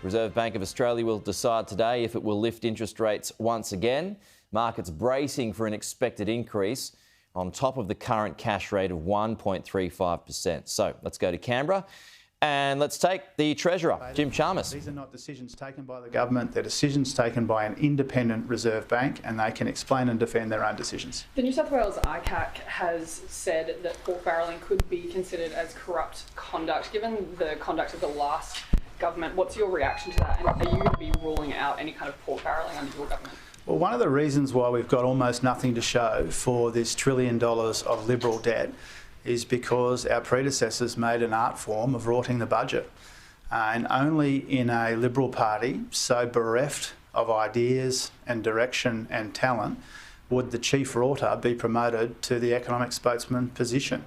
Reserve Bank of Australia will decide today if it will lift interest rates once again. Markets bracing for an expected increase on top of the current cash rate of 1.35%. So let's go to Canberra and let's take the Treasurer, Jim Chalmers. These are not decisions taken by the government, they're decisions taken by an independent Reserve Bank, and they can explain and defend their own decisions. The New South Wales ICAC has said that pork barrelling could be considered as corrupt conduct. Given the conduct of the last government, what's your reaction to that? And are you going to be ruling out any kind of pork barrelling under your government? Well, one of the reasons why we've got almost nothing to show for this $1 trillion of Liberal debt is because our predecessors made an art form of rorting the budget. And only in a Liberal Party so bereft of ideas and direction and talent would the chief rorter be promoted to the economic spokesman position.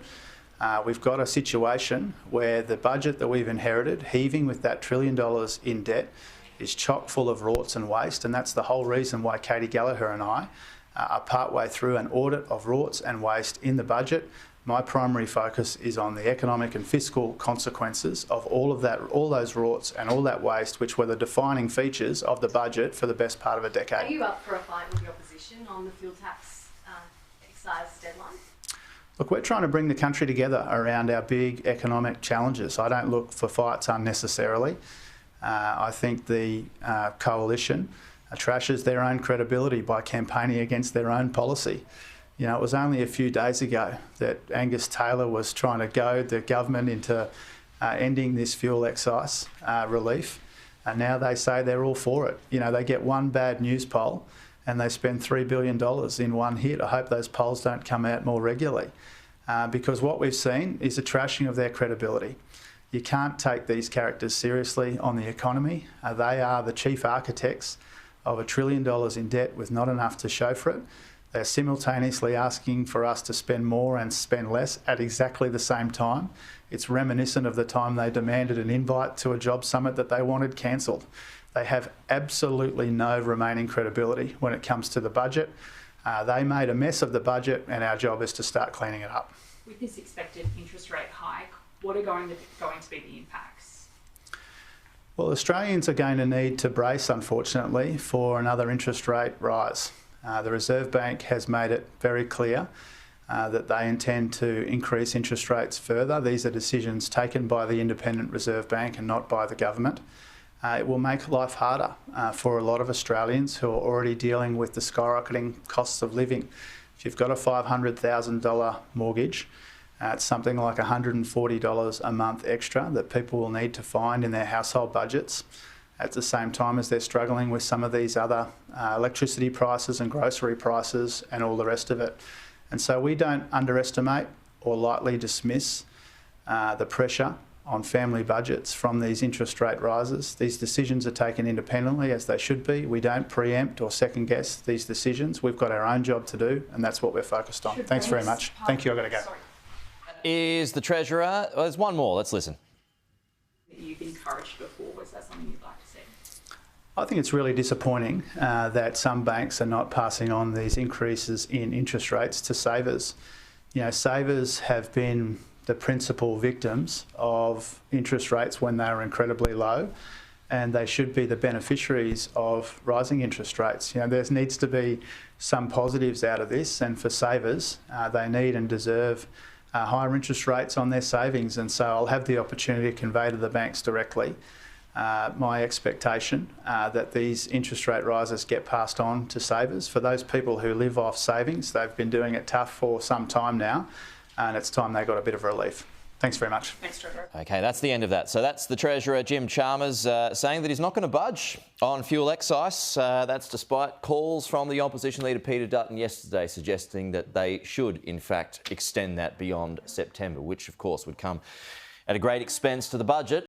We've got a situation where the budget that we've inherited, heaving with that $1 trillion in debt, is chock full of rorts and waste, and that's the whole reason why Katie Gallagher and I are partway through an audit of rorts and waste in the budget. My primary focus is on the economic and fiscal consequences of all of that, all those rorts and all that waste, which were the defining features of the budget for the best part of a decade. Are you up for a fight with the opposition on the fuel tax excise deadline? Look, we're trying to bring the country together around our big economic challenges. I don't look for fights unnecessarily. I think the coalition trashes their own credibility by campaigning against their own policy. You know, it was only a few days ago that Angus Taylor was trying to goad the government into ending this fuel excise relief, and now they say they're all for it. You know, they get one bad Newspoll and they spend $3 billion in one hit. I hope those polls don't come out more regularly, because what we've seen is a trashing of their credibility. You can't take these characters seriously on the economy. They are the chief architects of $1 trillion in debt with not enough to show for it. They're simultaneously asking for us to spend more and spend less at exactly the same time. It's reminiscent of the time they demanded an invite to a job summit that they wanted cancelled. They have absolutely no remaining credibility when it comes to the budget. They made a mess of the budget, and our job is to start cleaning it up. With this expected interest rate hike, what are going to be the impacts? Well, Australians are going to need to brace, unfortunately, for another interest rate rise. The Reserve Bank has made it very clear that they intend to increase interest rates further. These are decisions taken by the independent Reserve Bank and not by the government. It will make life harder for a lot of Australians who are already dealing with the skyrocketing costs of living. If you've got a $500,000 mortgage, it's something like $140 a month extra that people will need to find in their household budgets, at the same time as they're struggling with some of these other electricity prices and grocery prices and all the rest of it. And so we don't underestimate or lightly dismiss the pressure on family budgets from these interest rate rises. These decisions are taken independently, as they should be. We don't preempt or second guess these decisions. We've got our own job to do, and that's what we're focused on. Thanks very much. Thank you, I've got to go. Is the Treasurer... Oh, there's one more, let's listen. You've encouraged before, was that something you'd like to see? I think it's really disappointing that some banks are not passing on these increases in interest rates to savers. You know, savers have been the principal victims of interest rates when they were incredibly low, and they should be the beneficiaries of rising interest rates. You know, there needs to be some positives out of this, and for savers, they need and deserve higher interest rates on their savings, and so I'll have the opportunity to convey to the banks directly my expectation that these interest rate rises get passed on to savers. For those people who live off savings, they've been doing it tough for some time now, and it's time they got a bit of relief. Thanks very much. Thanks, Treasurer. Okay, that's the end of that. So that's the Treasurer, Jim Chalmers, saying that he's not going to budge on fuel excise. That's despite calls from the opposition leader Peter Dutton yesterday suggesting that they should, in fact, extend that beyond September, which, of course, would come at a great expense to the budget.